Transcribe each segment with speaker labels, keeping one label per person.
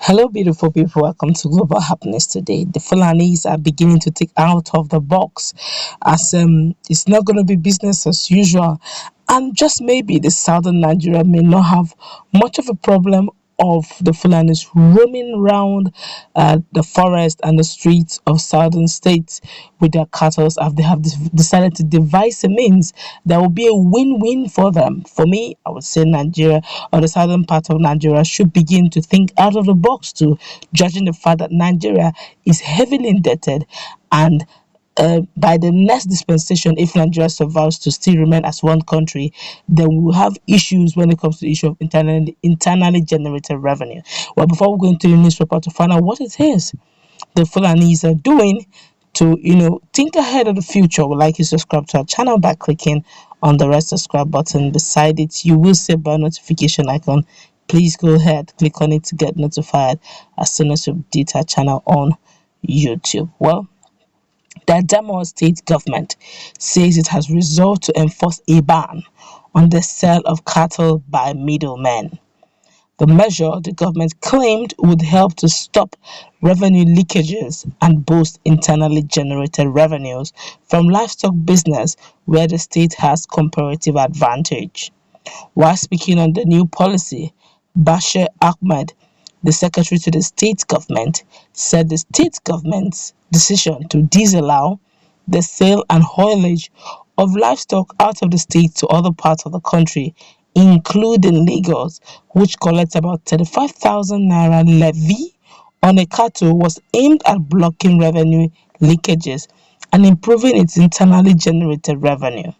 Speaker 1: Hello, beautiful people. Welcome to Global Happiness today. The Fulanis are beginning to think out of the box, as it's not going to be business as usual, and just maybe the southern Nigeria may not have much of a problem of the Fulanis roaming around the forest and the streets of southern states with their cattle, as they have decided to devise a means that will be a win-win for them. For me, I would say Nigeria or the southern part of Nigeria should begin to think out of the box too, judging the fact that Nigeria is heavily indebted, and by the next dispensation, if Nigeria survives to still remain as one country, then we'll have issues when it comes to the issue of internally generated revenue. Well, before we go into the newspaper to find out what it is the Fulanis are doing to, think ahead of the future, we'd like you to subscribe to our channel by clicking on the red subscribe button. Beside it, you will see a bell notification icon. Please go ahead, click on it to get notified as soon as we update our channel on YouTube. Well, the Adamawa state government says it has resolved to enforce a ban on the sale of cattle by middlemen. The measure, the government claimed, would help to stop revenue leakages and boost internally generated revenues from livestock business where the state has comparative advantage. While speaking on the new policy, Bashir Ahmed, the secretary to the state government, said the state government's decision to disallow the sale and haulage of livestock out of the state to other parts of the country, including Lagos, which collects about 35,000 naira levy on a cattle, was aimed at blocking revenue leakages and improving its internally generated revenue.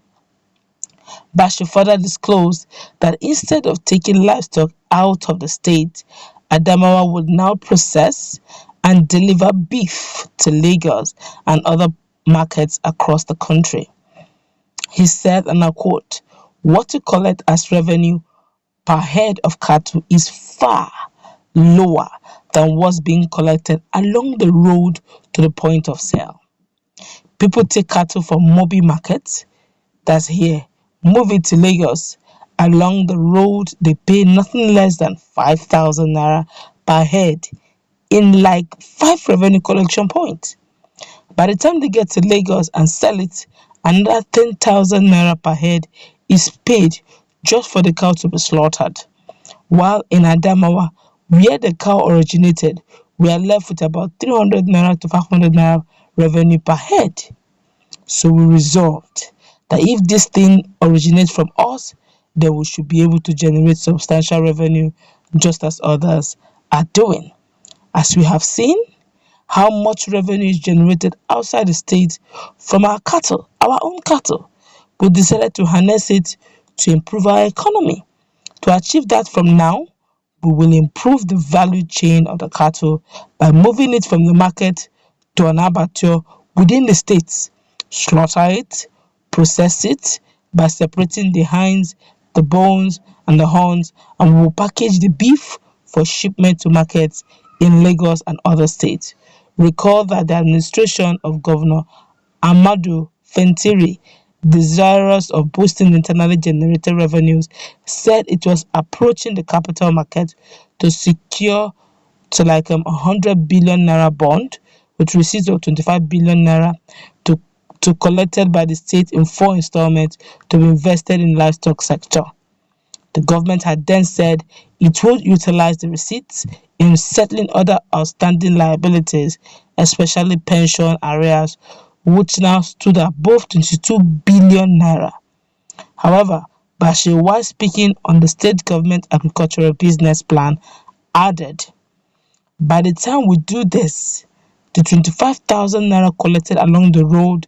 Speaker 1: Bashir further disclosed that instead of taking livestock out of the state, Adamawa would now process and deliver beef to Lagos and other markets across the country. He said, and I quote, "What to collect as revenue per head of cattle is far lower than what's being collected along the road to the point of sale. People take cattle from Mobi Market, that's here, move it to Lagos. Along the road, they pay nothing less than 5,000 naira per head in like 5 revenue collection points. By the time they get to Lagos and sell it, another 10,000 naira per head is paid just for the cow to be slaughtered. While in Adamawa, where the cow originated, we are left with about 300 naira to 500 naira revenue per head. So we resolved that if this thing originates from us, then we should be able to generate substantial revenue just as others are doing. As we have seen, how much revenue is generated outside the state from our cattle, our own cattle. We decided to harness it to improve our economy. To achieve that from now, we will improve the value chain of the cattle by moving it from the market to an abattoir within the states, slaughter it, process it by separating the hinds, the bones, and the horns, and we will package the beef for shipment to markets in Lagos and other states. Recall that the administration of Governor Amadu Fentiri, desirous of boosting internally generated revenues, said it was approaching the capital market to secure to like 100 billion naira bond with receipts of 25 billion naira to collected by the state in 4 installments to be invested in livestock sector. The government had then said it would utilize the receipts in settling other outstanding liabilities, especially pension arrears, which now stood above 22 billion naira. However, Bashir, while speaking on the state government agricultural business plan, added, "By the time we do this, the 25,000 naira collected along the road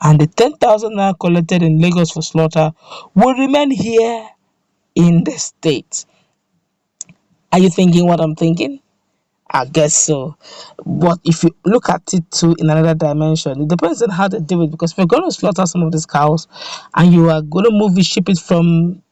Speaker 1: and the 10,000 naira collected in Lagos for slaughter will remain here in the state." Are you thinking what I'm thinking? I guess so. But if you look at it too in another dimension, it depends on how they do it. Because if you're going to slaughter some of these cows and you are going to ship it from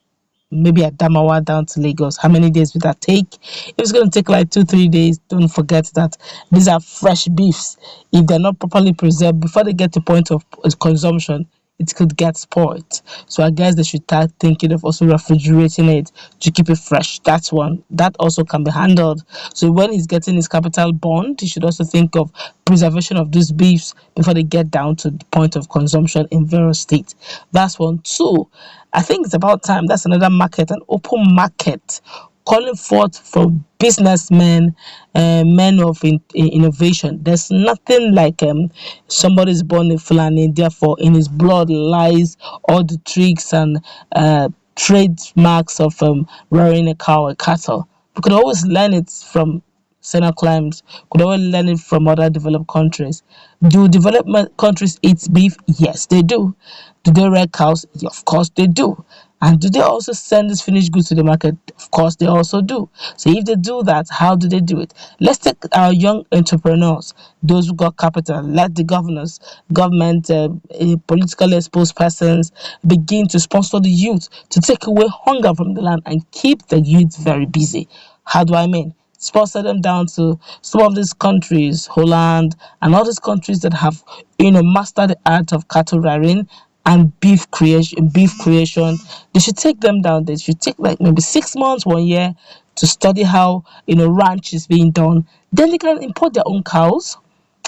Speaker 1: maybe Adamawa down to Lagos, how many days will that take? If it's going to take like 2-3 days, don't forget that these are fresh beefs. If they're not properly preserved before they get to point of consumption, it could get spoiled. So I guess they should start thinking of also refrigerating it to keep it fresh. That's one. That also can be handled. So when he's getting his capital bond, he should also think of preservation of these beefs before they get down to the point of consumption in various states. That's one. Two, I think it's about time. That's another market, an open market, calling forth for businessmen, men of innovation. There's nothing like somebody's born in Fulani, therefore in his blood lies all the tricks and trademarks of rearing a cow or cattle. We could always learn it from Senna climbs, could always learn it from other developed countries. Do development countries eat beef? Yes, they do. Do they rear cows? Yeah, of course they do. And do they also send this finished goods to the market? Of course they also do. So if they do that, how do they do it? Let's take our young entrepreneurs, those who got capital. Let the governors, government, politically exposed persons begin to sponsor the youth to take away hunger from the land and keep the youth very busy. How do I mean? Sponsor them down to some of these countries, Holland, and all these countries that have, mastered the art of cattle rearing and beef creation. They should take them down. They should take like maybe 6 months, 1 year to study how ranch is being done. Then they can import their own cows,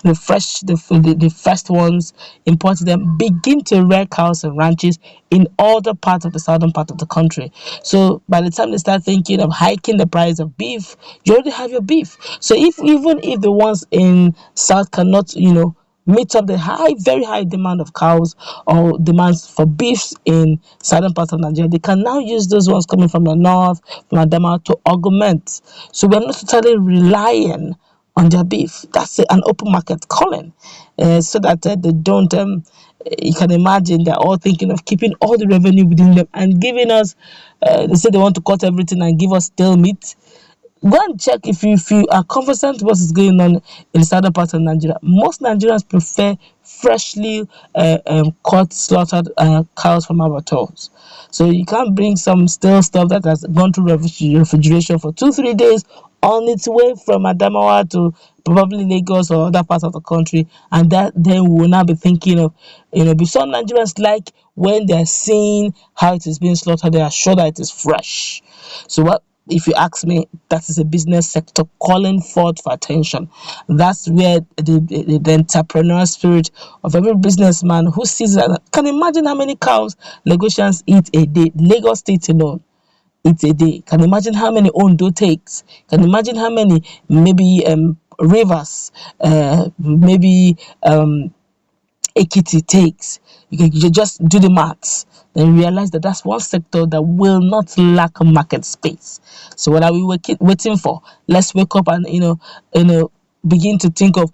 Speaker 1: the first ones, import them, begin to rear cows and ranches in other parts of the southern part of the country. So by the time they start thinking of hiking the price of beef, you already have your beef. So if even if the ones in south cannot, meet up the very high demand of cows or demands for beefs in southern parts of Nigeria, they can now use those ones coming from the north, from Adama, to augment. So we're not totally relying on their beef. That's an open market calling, so that they don't. You can imagine they're all thinking of keeping all the revenue within them and giving us. They say they want to cut everything and give us stale meat. Go and check if you are conversant with what is going on in the southern part of Nigeria. Most Nigerians prefer freshly caught, slaughtered cows from abattoirs. So you can't bring some stale stuff that has gone through refrigeration for 2-3 days on its way from Adamawa to probably Lagos or other parts of the country, and that then we will now be thinking of, because some Nigerians like when they're seeing how it is being slaughtered, they are sure that it is fresh. So what if you ask me, that is a business sector calling forth for attention. That's where the entrepreneurial spirit of every businessman who sees that can imagine how many cows Lagosians eat a day. Lagos State alone eats a day. Can imagine how many Ondo takes. Can imagine how many maybe rivers, maybe Ekiti takes. You can just do the maths and realize that that's one sector that will not lack market space. So what are we waiting for? Let's wake up and begin to think of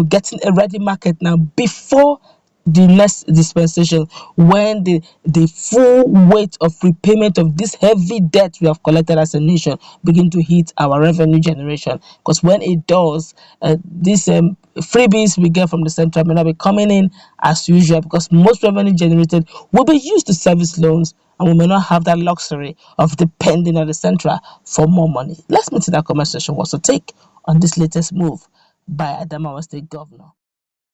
Speaker 1: getting a ready market now before the next dispensation, when the full weight of repayment of this heavy debt we have collected as a nation begin to hit our revenue generation. Because when it does, these freebies we get from the central may not be coming in as usual, because most revenue generated will be used to service loans, and we may not have that luxury of depending on the central for more money. Let's meet in that comment section. What's your take on this latest move by Adamawa State Governor?